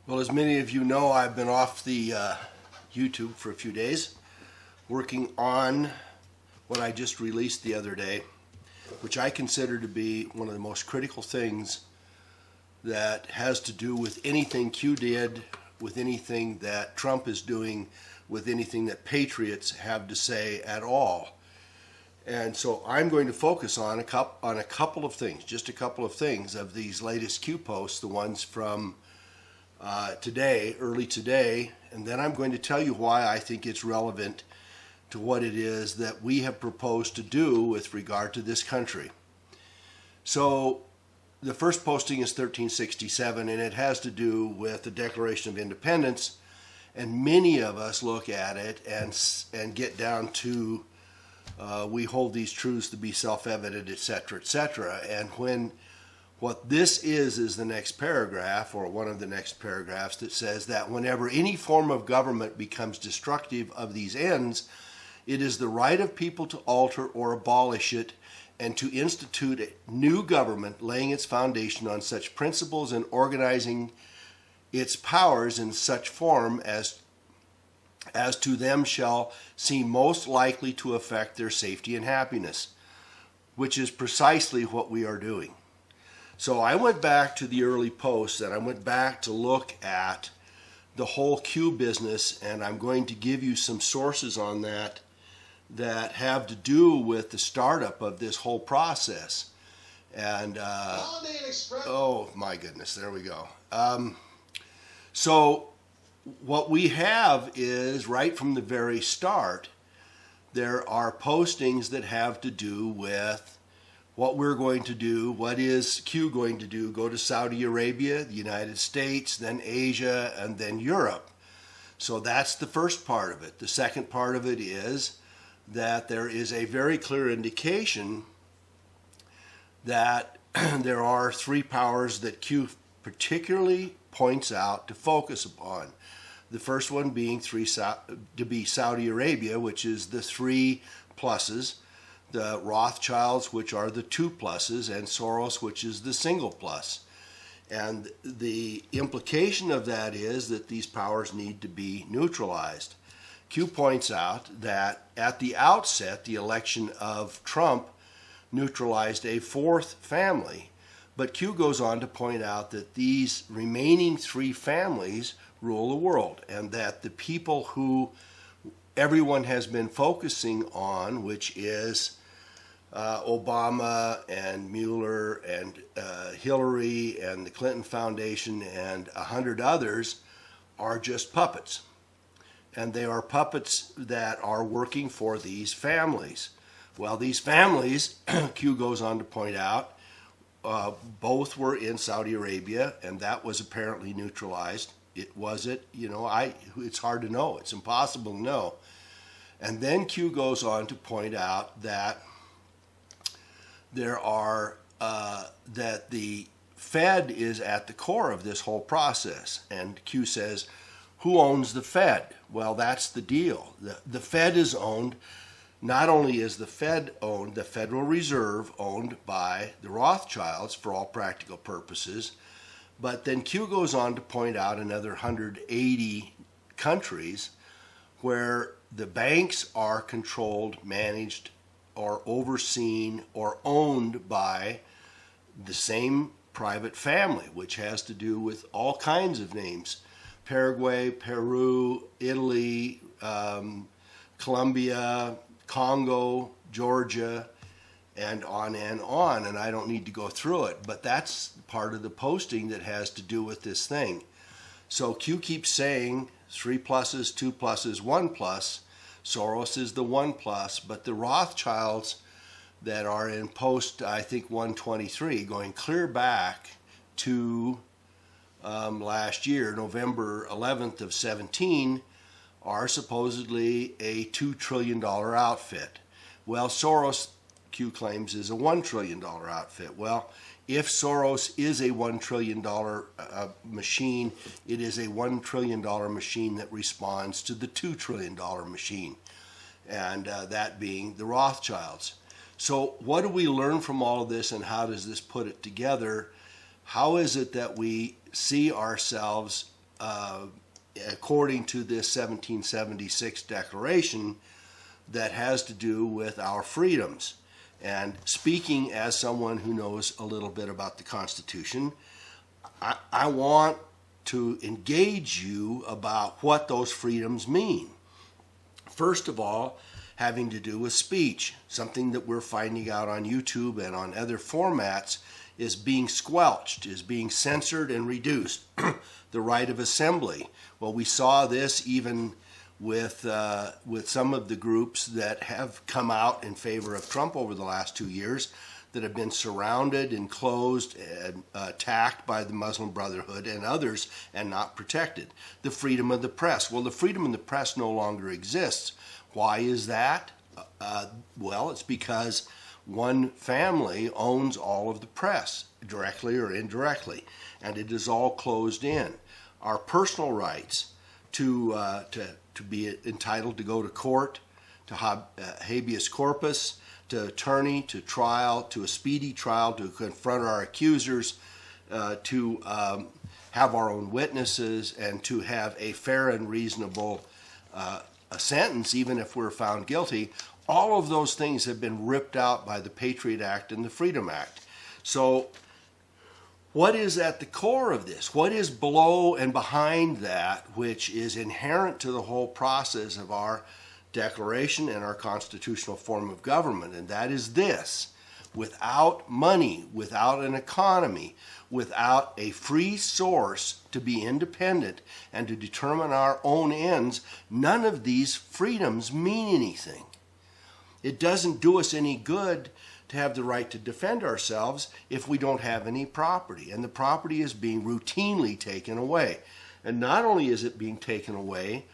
Well, as many of you know, I've been off the YouTube for a few days working on what I just released the other day, which I consider to be one of the most critical things that has to do with anything Q did, with anything that Trump is doing, with anything that patriots have to say at all. And so I'm going to focus on a couple of things, just a couple of things of these latest Q posts, the ones from today, early today, and then I'm going to tell you why I think it's relevant to what it is that we have proposed to do with regard to this country. So the first posting is 1367, and it has to do with the Declaration of Independence, and many of us look at it and get down to we hold these truths to be self-evident, etc., etc. And when what this is the next paragraph, or one of the next paragraphs, that says that whenever any form of government becomes destructive of these ends, it is the right of people to alter or abolish it and to institute a new government laying its foundation on such principles and organizing its powers in such form as to them shall seem most likely to affect their safety and happiness, which is precisely what we are doing. So I went back to the early posts and I went back to look at the whole Q business, and I'm going to give you some sources on that have to do with the startup of this whole process. And oh my goodness, there we go. So what we have is, right from the very start, there are postings that have to do with what we're going to do. What is Q going to do? Go to Saudi Arabia, the United States, then Asia, and then Europe. So that's the first part of it. The second part of it is that there is a very clear indication that there are three powers that Q particularly points out to focus upon. The first one being to be Saudi Arabia, which is the three pluses, the Rothschilds, which are the two pluses, and Soros, which is the single plus. And the implication of that is that these powers need to be neutralized. Q points out that at the outset, the election of Trump neutralized a fourth family, but Q goes on to point out that these remaining three families rule the world, and that the people who everyone has been focusing on, which is Obama and Mueller and Hillary and the Clinton Foundation and 100 others, are just puppets. And they are puppets that are working for these families. Well, these families, Q goes on to point out, both were in Saudi Arabia, and that was apparently neutralized. It's hard to know. It's impossible to know. And then Q goes on to point out that that the Fed is at the core of this whole process. And Q says, who owns the Fed? Well, that's the deal. The Fed is owned, not only is the Fed owned, the Federal Reserve owned by the Rothschilds for all practical purposes, but then Q goes on to point out another 180 countries where the banks are controlled, managed, or overseen or owned by the same private family, which has to do with all kinds of names: Paraguay, Peru, Italy, Colombia, Congo, Georgia, and on and on. And I don't need to go through it, but that's part of the posting that has to do with this thing. So Q keeps saying three pluses, two pluses, one plus. Soros is the one plus, but the Rothschilds that are in post, I think, 123, going clear back to last year, November 11th of 17, are supposedly a $2 trillion outfit. Well, Soros, Q claims, is a $1 trillion outfit. Well, if Soros is a $1 trillion machine, it is a $1 trillion machine that responds to the $2 trillion machine, and that being the Rothschilds. So what do we learn from all of this, and how does this put it together? How is it that we see ourselves according to this 1776 declaration that has to do with our freedoms. And speaking as someone who knows a little bit about the Constitution, I want to engage you about what those freedoms mean. First of all, having to do with speech, something that we're finding out on YouTube and on other formats is being squelched, is being censored and reduced. The right of assembly. Well, we saw this even with some of the groups that have come out in favor of Trump over the last 2 years, that have been surrounded, enclosed, and attacked by the Muslim Brotherhood and others and not protected. The freedom of the press. Well, the freedom of the press no longer exists. Why is that? Well, it's because one family owns all of the press, directly or indirectly, and it is all closed in. Our personal rights to be entitled to go to court, to habeas corpus, to attorney, to trial, to a speedy trial, to confront our accusers, to have our own witnesses, and to have a fair and reasonable a sentence, even if we're found guilty. All of those things have been ripped out by the Patriot Act and the Freedom Act. So what is at the core of this? What is below and behind that, which is inherent to the whole process of our Declaration and our constitutional form of government? And that is this: without money, without an economy, without a free source to be independent and to determine our own ends, none of these freedoms mean anything. It doesn't do us any good to have the right to defend ourselves if we don't have any property. And the property is being routinely taken away. And not only is it being taken away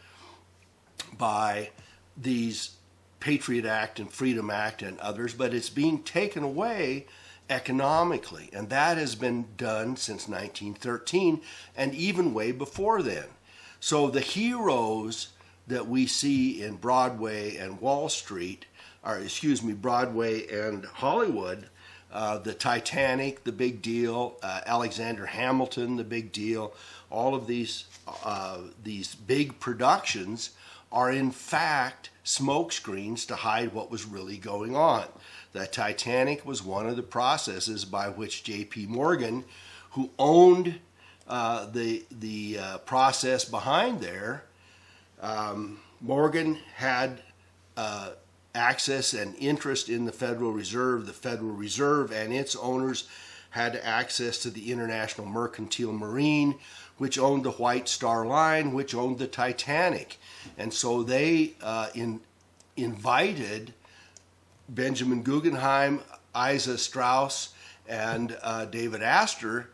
by these Patriot Act and Freedom Act and others, but it's being taken away economically. And that has been done since 1913 and even way before then. So the heroes that we see in Broadway and Wall Street, Broadway and Hollywood, the Titanic, the big deal, Alexander Hamilton, the big deal, all of these big productions are in fact smoke screens to hide what was really going on. The Titanic was one of the processes by which J.P. Morgan, who owned the process behind there, Morgan had access and interest in the Federal Reserve. The Federal Reserve and its owners had access to the International Mercantile Marine, which owned the White Star Line, which owned the Titanic. And so they invited Benjamin Guggenheim, Isa Strauss, and David Astor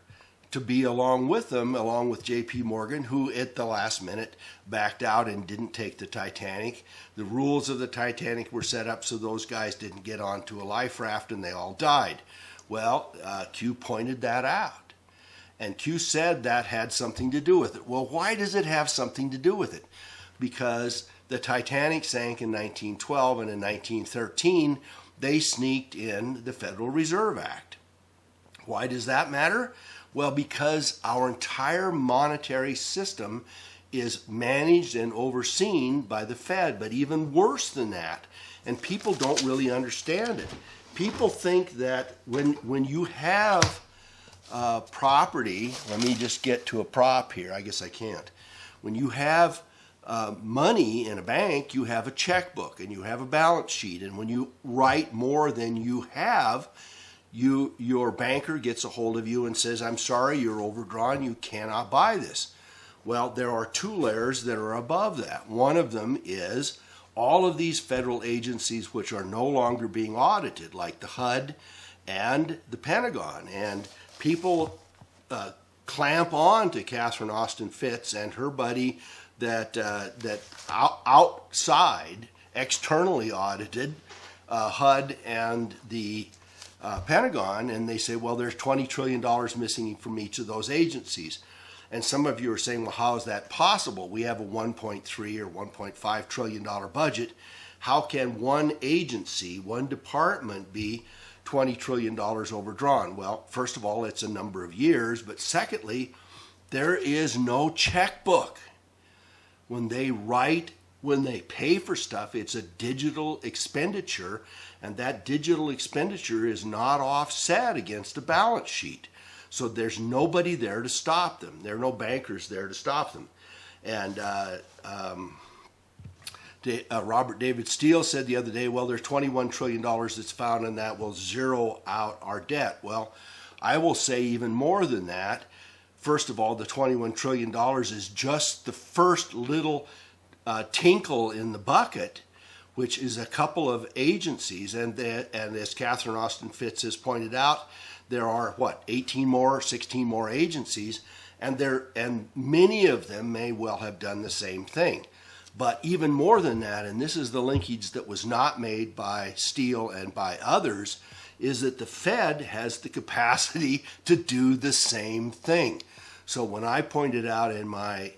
to be along with them, along with J.P. Morgan, who at the last minute backed out and didn't take the Titanic. The rules of the Titanic were set up so those guys didn't get onto a life raft and they all died. Well, Q pointed that out. And Q said that had something to do with it. Well, why does it have something to do with it? Because the Titanic sank in 1912, and in 1913, they sneaked in the Federal Reserve Act. Why does that matter? Well, because our entire monetary system is managed and overseen by the Fed, but even worse than that, and people don't really understand it. People think that when you have property, let me just get to a prop here, I guess I can't. When you have money in a bank, you have a checkbook and you have a balance sheet, and when you write more than you have, your banker gets a hold of you and says, I'm sorry, you're overdrawn, you cannot buy this. Well, there are two layers that are above that. One of them is all of these federal agencies which are no longer being audited, like the HUD and the Pentagon. And people clamp on to Catherine Austin Fitts and her buddy that outside, externally audited HUD and the Pentagon, and they say, well, there's $20 trillion missing from each of those agencies. And some of you are saying, well, how is that possible? We have a $1.3 or $1.5 trillion budget. How can one agency, one department be $20 trillion overdrawn? Well, first of all, it's a number of years, but secondly, there is no checkbook. When they pay for stuff, it's a digital expenditure, and that digital expenditure is not offset against a balance sheet. So there's nobody there to stop them. There are no bankers there to stop them. And Robert David Steele said the other day, well, there's $21 trillion that's found, and that will zero out our debt. Well, I will say even more than that. First of all, the $21 trillion is just the first little tinkle in the bucket, which is a couple of agencies. And as Catherine Austin Fitts has pointed out, there are, 16 more agencies, and many of them may well have done the same thing. But even more than that, and this is the linkage that was not made by Steele and by others, is that the Fed has the capacity to do the same thing. So when I pointed out in my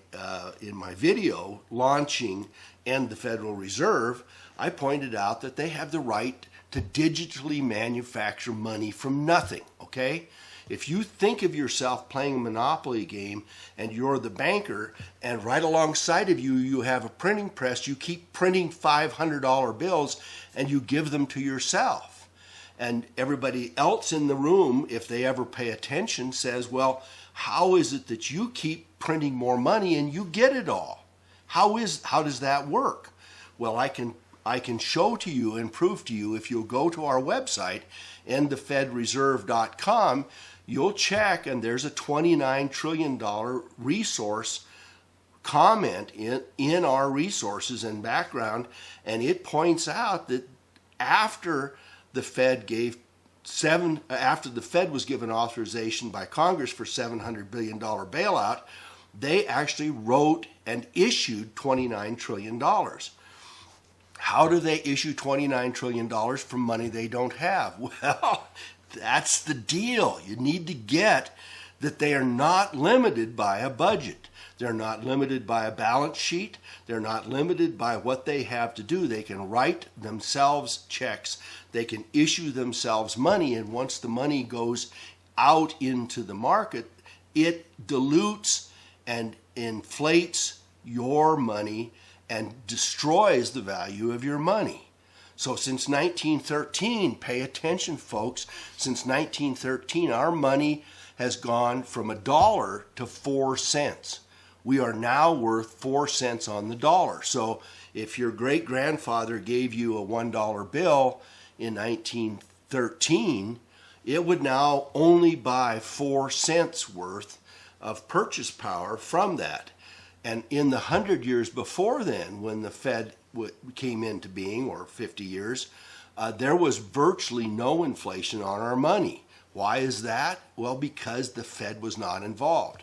video launching End the Federal Reserve, I pointed out that they have the right to digitally manufacture money from nothing, okay? If you think of yourself playing a Monopoly game and you're the banker, and right alongside of you, you have a printing press, you keep printing $500 bills and you give them to yourself. And everybody else in the room, if they ever pay attention, says, well, how is it that you keep printing more money and you get it all? How does that work? Well, I can show to you and prove to you if you'll go to our website, endthefedreserve.com, you'll check, and there's a $29 trillion resource comment in our resources and background, and it points out that after the Fed was given authorization by Congress for $700 billion bailout, they actually wrote and issued $29 trillion. How do they issue $29 trillion from money they don't have? Well, that's the deal. You need to get that they are not limited by a budget. They're not limited by a balance sheet. They're not limited by what they have to do. They can write themselves checks. They can issue themselves money. And once the money goes out into the market, it dilutes and inflates your money and destroys the value of your money. So since 1913, pay attention, folks, since 1913, our money has gone from $1 to 4 cents. We are now worth 4 cents on the dollar. So if your great-grandfather gave you a $1 bill in 1913, it would now only buy 4 cents worth of purchase power from that. And in the 100 years before then, when the Fed came into being, or 50 years, there was virtually no inflation on our money. Why is that? Well, because the Fed was not involved.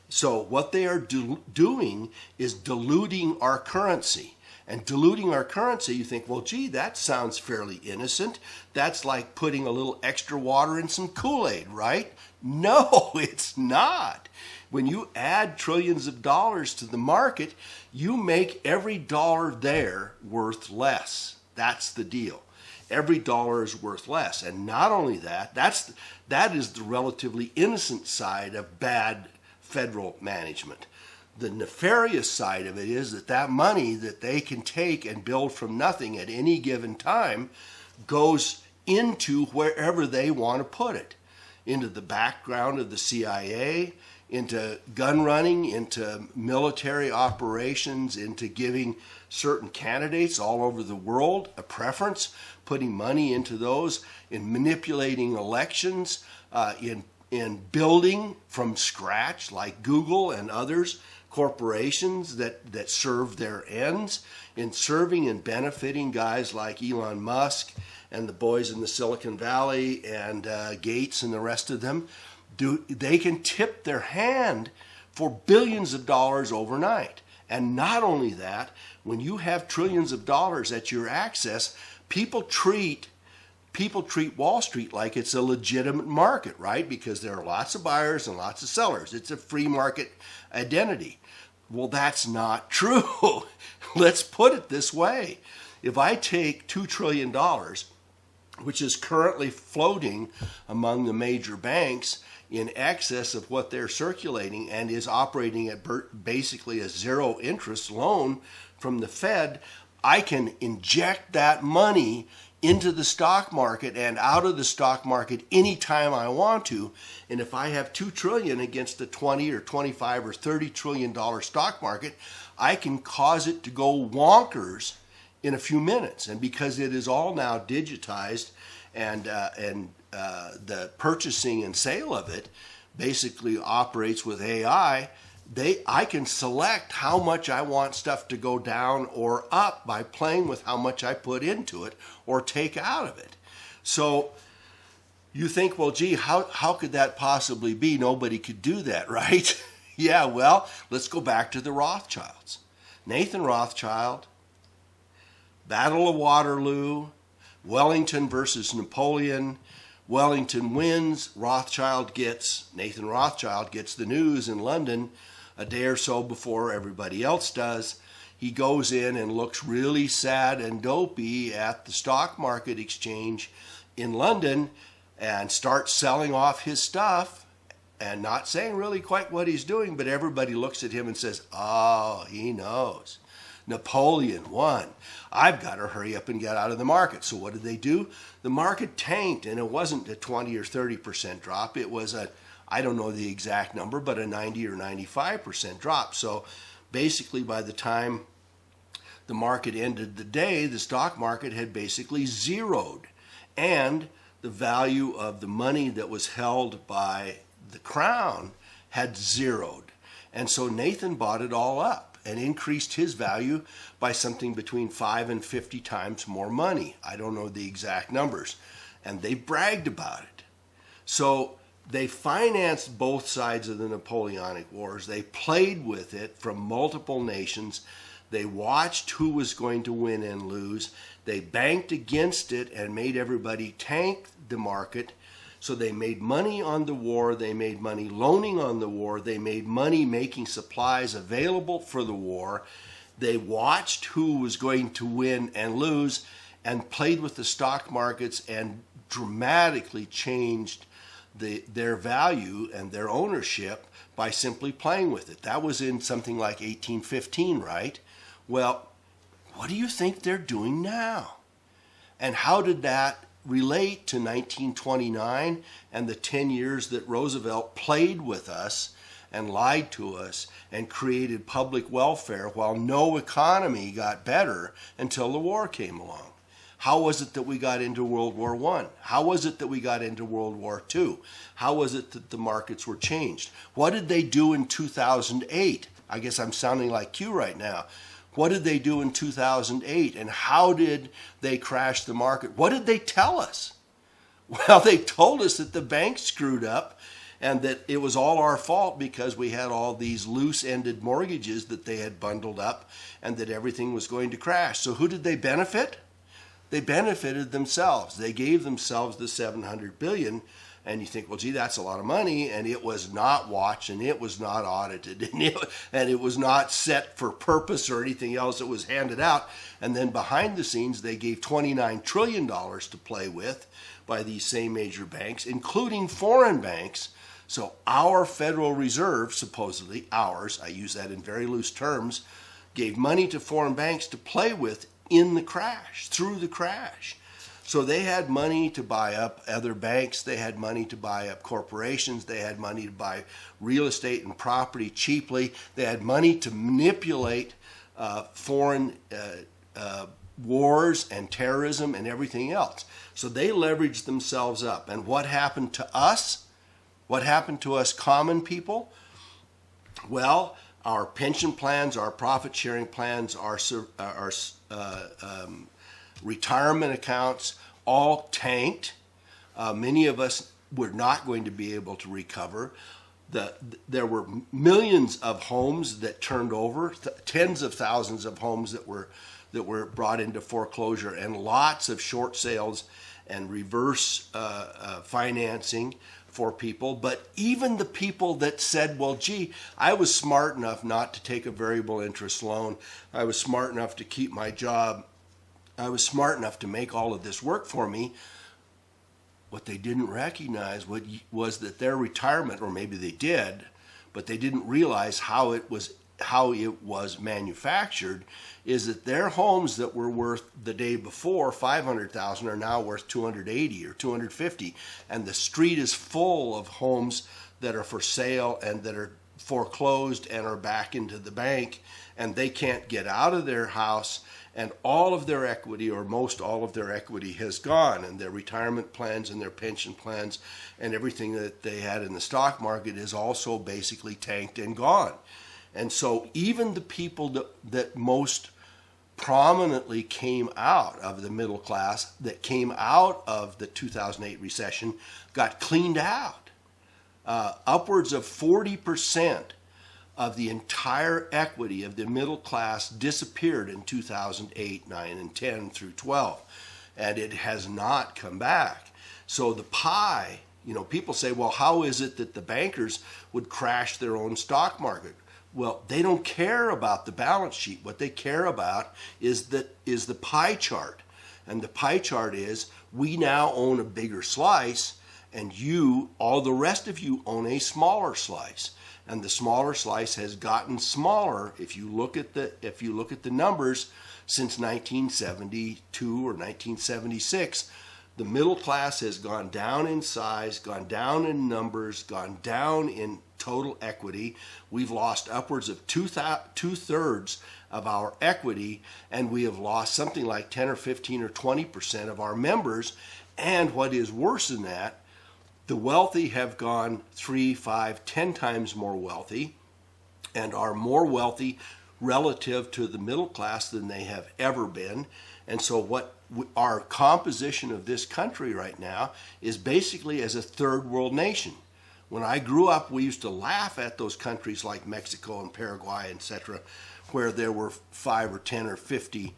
So what they are doing is diluting our currency. And diluting our currency, you think, well, gee, that sounds fairly innocent. That's like putting a little extra water in some Kool-Aid, right? No, it's not. When you add trillions of dollars to the market, you make every dollar there worth less. That's the deal. Every dollar is worth less. And not only that, that is the relatively innocent side of bad federal management. The nefarious side of it is that money that they can take and build from nothing at any given time goes into wherever they want to put it. Into the background of the CIA, into gun running, into military operations, into giving certain candidates all over the world a preference, putting money into those, in manipulating elections, in building from scratch, like Google and others, corporations that serve their ends, in serving and benefiting guys like Elon Musk and the boys in the Silicon Valley and Gates and the rest of them. They can tip their hand for billions of dollars overnight. And not only that, when you have trillions of dollars at your access, people treat Wall Street like it's a legitimate market, right? Because there are lots of buyers and lots of sellers. It's a free market identity. Well, that's not true. Let's put it this way. If I take $2 trillion, which is currently floating among the major banks, in excess of what they're circulating and is operating at basically a zero interest loan from the Fed, I can inject that money into the stock market and out of the stock market anytime I want to. And if I have $2 trillion against a 20 or 25 or $30 trillion stock market, I can cause it to go wonkers in a few minutes. And because it is all now digitized and the purchasing and sale of it basically operates with AI, I can select how much I want stuff to go down or up by playing with how much I put into it or take out of it. So you think, well, gee, how could that possibly be? Nobody could do that, right? Yeah, well, let's go back to the Rothschilds. Nathan Rothschild, Battle of Waterloo, Wellington versus Napoleon. Wellington wins. Nathan Rothschild gets the news in London a day or so before everybody else does. He goes in and looks really sad and dopey at the stock market exchange in London and starts selling off his stuff and not saying really quite what he's doing, but everybody looks at him and says, oh, he knows. Napoleon won. I've got to hurry up and get out of the market. So what did they do? The market tanked, and it wasn't a 20 or 30% drop. It was I don't know the exact number, but a 90 or 95% drop. So basically by the time the market ended the day, the stock market had basically zeroed. And the value of the money that was held by the crown had zeroed. And so Nathan bought it all up and increased his value by something between 5 and 50 times more money. I don't know the exact numbers. And they bragged about it. So they financed both sides of the Napoleonic Wars. They played with it from multiple nations. They watched who was going to win and lose. They banked against it and made everybody tank the market. So they made money on the war. They made money loaning on the war. They made money making supplies available for the war. They watched who was going to win and lose and played with the stock markets and dramatically changed their value and their ownership by simply playing with it. That was in something like 1815, right? Well, what do you think they're doing now? And how did that relate to 1929 and the 10 years that Roosevelt played with us and lied to us and created public welfare while no economy got better until the war came along? How was it that we got into World War I? How was it that we got into World War II? How was it that the markets were changed? What did they do in 2008? I guess I'm sounding like Q right now. What did they do in 2008? And how did they crash the market? What did they tell us? Well, they told us that the banks screwed up and that it was all our fault because we had all these loose-ended mortgages that they had bundled up and that everything was going to crash. So who did they benefit? They benefited themselves. They gave themselves the $700 billion, and you think, well, gee, that's a lot of money, and it was not watched, and it was not audited, and it was not set for purpose or anything else. It was handed out, and then behind the scenes, they gave $29 trillion to play with by these same major banks, including foreign banks. So our Federal Reserve, supposedly ours, I use that in very loose terms, gave money to foreign banks to play with in the crash, through the crash. So they had money to buy up other banks. They had money to buy up corporations. They had money to buy real estate and property cheaply. They had money to manipulate foreign wars and terrorism and everything else. So they leveraged themselves up. And what happened to us? What happened to us common people? Well, our pension plans, our profit-sharing plans, our retirement accounts all tanked. Many of us were not going to be able to recover. There were millions of homes that turned over, tens of thousands of homes that were brought into foreclosure, and lots of short sales and reverse financing for people. But even the people that said, well, gee, I was smart enough not to take a variable interest loan. I was smart enough to keep my job. I was smart enough to make all of this work for me. what they didn't recognize was that their retirement, or maybe they did, but they didn't realize how it was manufactured, is that their homes that were worth the day before $500,000 are now worth $280 or $250, and the street is full of homes that are for sale and that are foreclosed and are back into the bank, and they can't get out of their house, and all of their equity, or most all of their equity, has gone, and their retirement plans and their pension plans and everything that they had in the stock market is also basically tanked and gone. And so even the people that most prominently came out of the middle class, that came out of the 2008 recession, got cleaned out. Upwards of 40% of the entire equity of the middle class disappeared in 2008, 9, and 10 through 12, and it has not come back. So the pie, people say, well, how is it that the bankers would crash their own stock market? Well, they don't care about the balance sheet. What they care about is the pie chart. And the pie chart is, we now own a bigger slice, and all the rest of you own a smaller slice. And the smaller slice has gotten smaller. If you look at the numbers since 1972 or 1976, the middle class has gone down in size, gone down in numbers, gone down in total equity. We've lost upwards of two-thirds of our equity, and we have lost something like 10 or 15 or 20% of our members. And what is worse than that, the wealthy have gone 3, 5, 10 times more wealthy, and are more wealthy relative to the middle class than they have ever been. And so our composition of this country right now is basically as a third world nation. When I grew up, we used to laugh at those countries like Mexico and Paraguay, etc., where there were 5 or 10 or 50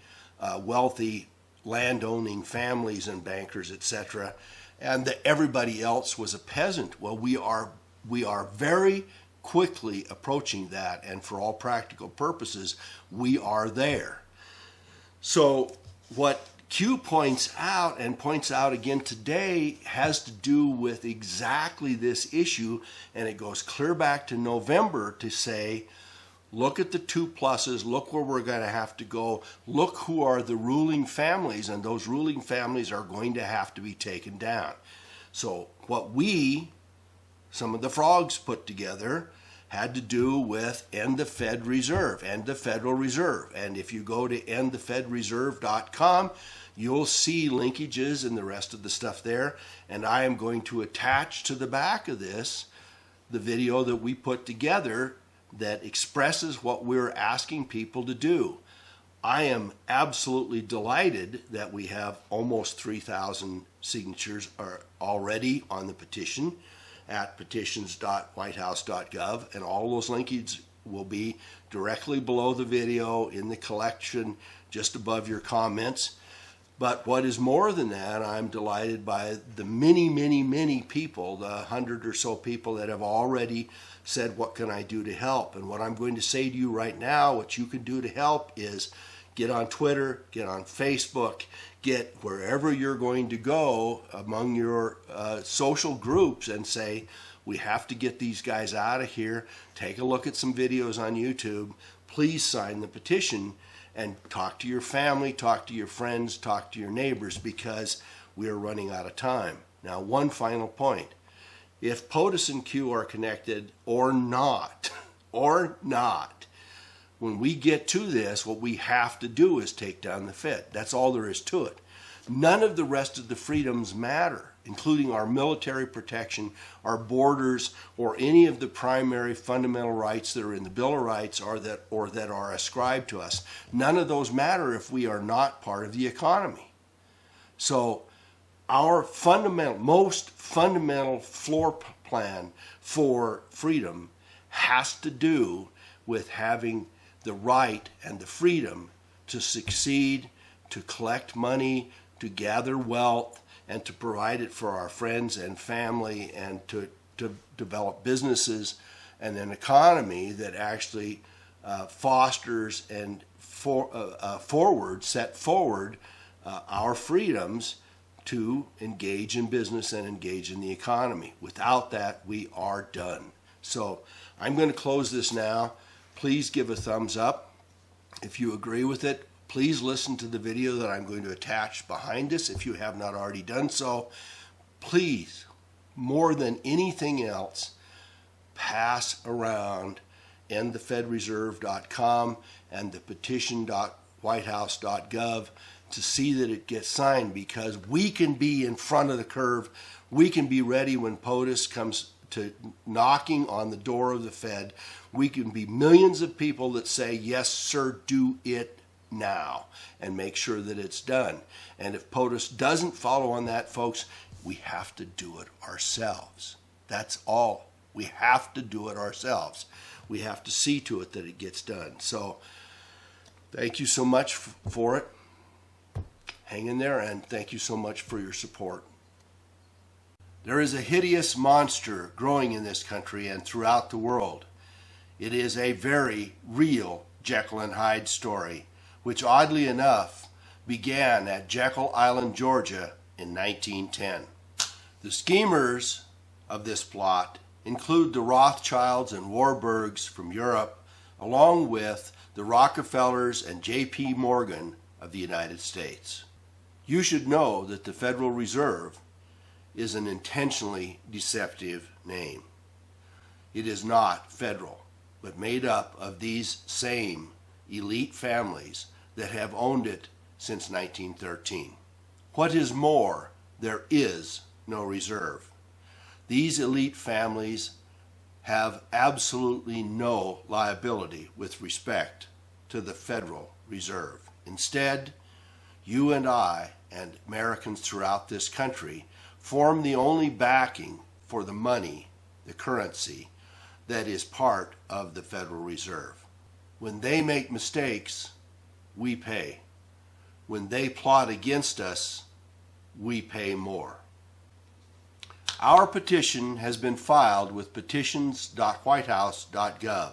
wealthy landowning families and bankers, etc., and that everybody else was a peasant. Well, we are very quickly approaching that, and for all practical purposes, we are there. So what Q points out, and points out again today, has to do with exactly this issue, and it goes clear back to November to say, look at the 2 pluses, look where we're going to have to go, look who are the ruling families, and those ruling families are going to have to be taken down. So what some of the frogs put together, had to do with end the Fed Reserve, end the Federal Reserve. And if you go to endthefedreserve.com, you'll see linkages and the rest of the stuff there. And I am going to attach to the back of this the video that we put together that expresses what we're asking people to do. I am absolutely delighted that we have almost 3,000 signatures already on the petition at petitions.whitehouse.gov, and all those linkages will be directly below the video in the collection just above your comments. But what is more than that, I'm delighted by the many people, the 100 or so people that have already said, what can I do to help? And what I'm going to say to you right now, what you can do to help is get on Twitter, get on Facebook, get wherever you're going to go among your social groups and say, we have to get these guys out of here. Take a look at some videos on YouTube. Please sign the petition and talk to your family, talk to your friends, talk to your neighbors, because we are running out of time. Now, one final point. If POTUS and Q are connected or not, when we get to this, what we have to do is take down the Fed. That's all there is to it. None of the rest of the freedoms matter, including our military protection, our borders, or any of the primary fundamental rights that are in the Bill of Rights or that are ascribed to us. None of those matter if we are not part of the economy. So our most fundamental floor plan for freedom has to do with having the right and the freedom to succeed, to collect money, to gather wealth, and to provide it for our friends and family, and to develop businesses and an economy that actually fosters and set forward our freedoms to engage in business and engage in the economy. Without that, we are done. So I'm going to close this now. Please give a thumbs up. If you agree with it, please listen to the video that I'm going to attach behind this if you have not already done so. Please, more than anything else, pass around endthefedreserve.com and the petition.whitehouse.gov to see that it gets signed, because we can be in front of the curve. We can be ready when POTUS comes to knocking on the door of the Fed. We can be millions of people that say, yes, sir, do it now, and make sure that it's done. And if POTUS doesn't follow on that, folks, we have to do it ourselves. That's all. We have to do it ourselves. We have to see to it that it gets done. So thank you so much for it. Hang in there, and thank you so much for your support. There is a hideous monster growing in this country and throughout the world. It is a very real Jekyll and Hyde story, which oddly enough began at Jekyll Island, Georgia in 1910. The schemers of this plot include the Rothschilds and Warburgs from Europe, along with the Rockefellers and J.P. Morgan of the United States. You should know that the Federal Reserve is an intentionally deceptive name. It is not federal, but made up of these same elite families that have owned it since 1913. What is more, there is no reserve. These elite families have absolutely no liability with respect to the Federal Reserve. Instead, you and I and Americans throughout this country form the only backing for the money, the currency, that is part of the Federal Reserve. When they make mistakes, we pay. When they plot against us, we pay more. Our petition has been filed with petitions.whitehouse.gov.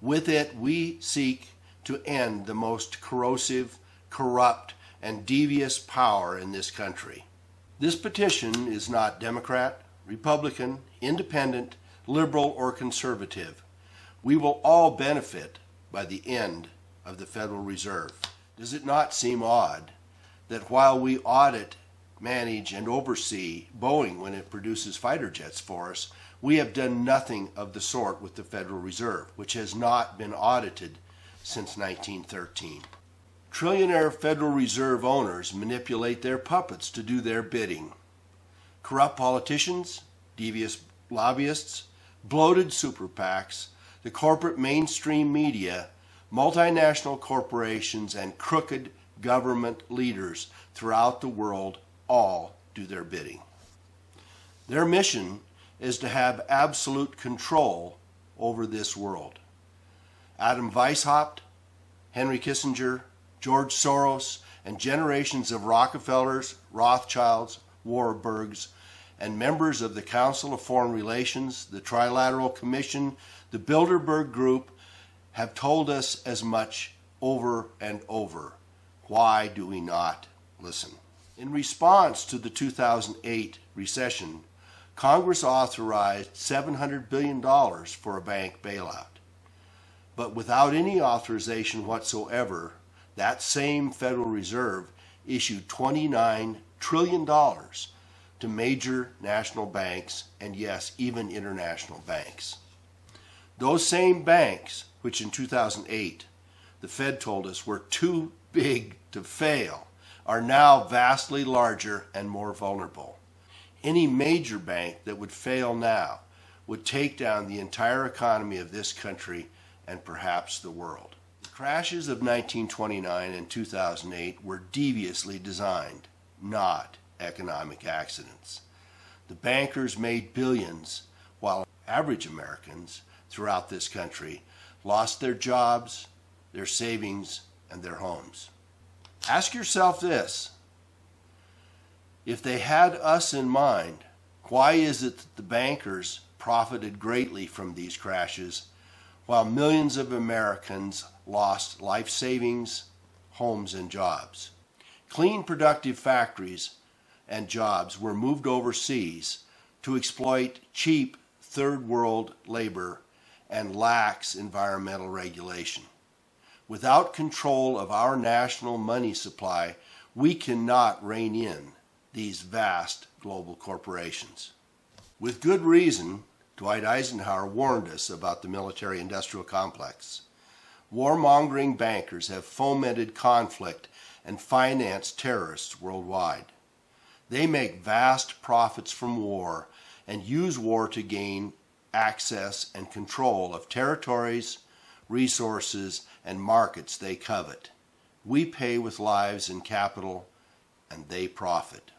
With it, we seek to end the most corrosive, corrupt, and devious power in this country. This petition is not Democrat, Republican, Independent, Liberal, or Conservative. We will all benefit by the end of the Federal Reserve. Does it not seem odd that while we audit, manage, and oversee Boeing when it produces fighter jets for us, we have done nothing of the sort with the Federal Reserve, which has not been audited since 1913. Trillionaire Federal Reserve owners manipulate their puppets to do their bidding. Corrupt politicians, devious lobbyists, bloated super PACs, the corporate mainstream media, multinational corporations, and crooked government leaders throughout the world all do their bidding. Their mission is to have absolute control over this world. Adam Weishaupt, Henry Kissinger, George Soros, and generations of Rockefellers, Rothschilds, Warburgs, and members of the Council of Foreign Relations, the Trilateral Commission, the Bilderberg Group, have told us as much over and over. Why do we not listen? In response to the 2008 recession, Congress authorized $700 billion for a bank bailout. But without any authorization whatsoever, that same Federal Reserve issued $29 trillion to major national banks and, yes, even international banks. Those same banks, which in 2008 the Fed told us were too big to fail, are now vastly larger and more vulnerable. Any major bank that would fail now would take down the entire economy of this country and perhaps the world. The crashes of 1929 and 2008 were deviously designed, not economic accidents. The bankers made billions, while average Americans throughout this country lost their jobs, their savings, and their homes. Ask yourself this: if they had us in mind, why is it that the bankers profited greatly from these crashes while millions of Americans lost life savings, homes, and jobs? Clean, productive factories and jobs were moved overseas to exploit cheap third world labor and lax environmental regulation. Without control of our national money supply, we cannot rein in these vast global corporations. With good reason, Dwight Eisenhower warned us about the military-industrial complex. Warmongering bankers have fomented conflict and financed terrorists worldwide. They make vast profits from war and use war to gain access and control of territories, resources, and markets they covet. We pay with lives and capital, and they profit.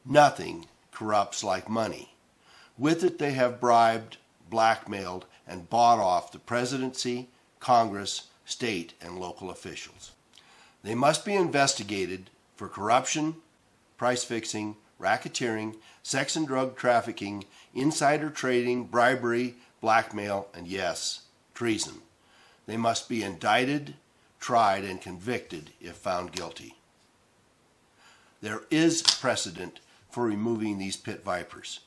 Nothing corrupts like money. With it, they have bribed, blackmailed, and bought off the presidency, Congress, state, and local officials. They must be investigated for corruption, price fixing, racketeering, sex and drug trafficking, insider trading, bribery, blackmail, and yes, treason. They must be indicted, tried, and convicted if found guilty. There is precedent for removing these pit vipers.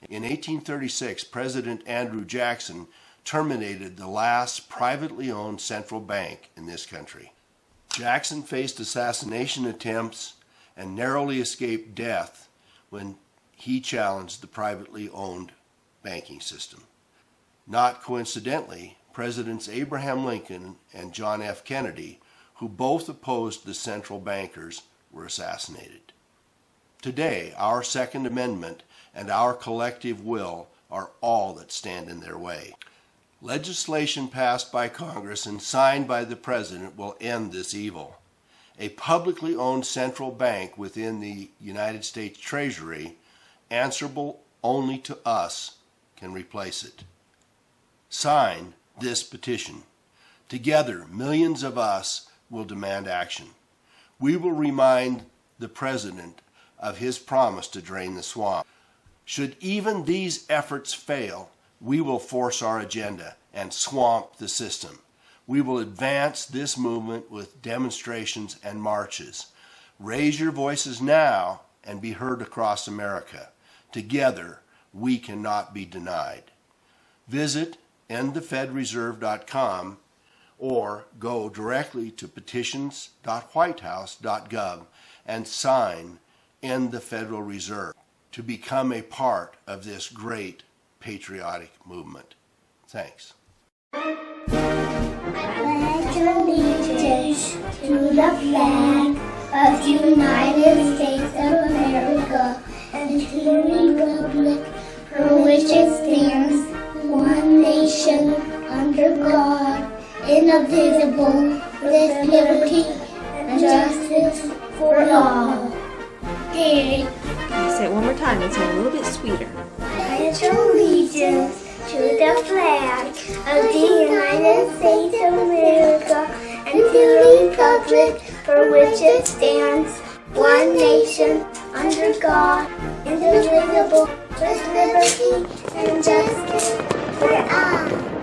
In 1836, President Andrew Jackson terminated the last privately owned central bank in this country. Jackson faced assassination attempts and narrowly escaped death when he challenged the privately owned banking system. Not coincidentally, Presidents Abraham Lincoln and John F. Kennedy, who both opposed the central bankers, were assassinated. Today, our Second Amendment and our collective will are all that stand in their way. Legislation passed by Congress and signed by the President will end this evil. A publicly owned central bank within the United States Treasury, answerable only to us, can replace it. Sign this petition. Together, millions of us will demand action. We will remind the President of his promise to drain the swamp. Should even these efforts fail, we will force our agenda and swamp the system. We will advance this movement with demonstrations and marches. Raise your voices now and be heard across America. Together, we cannot be denied. Visit endthefedreserve.com or go directly to petitions.whitehouse.gov and sign End the Federal Reserve to become a part of this great patriotic movement. Thanks. Pledge allegiance to the flag of the United States of America and to the republic for which it stands, one nation, under God, indivisible, with liberty and justice for all. Say it one more time and say it a little bit sweeter. Pledge allegiance to the flag of the United States of America and to the republic for which it stands, one nation, under God, indivisible, with liberty and justice for all.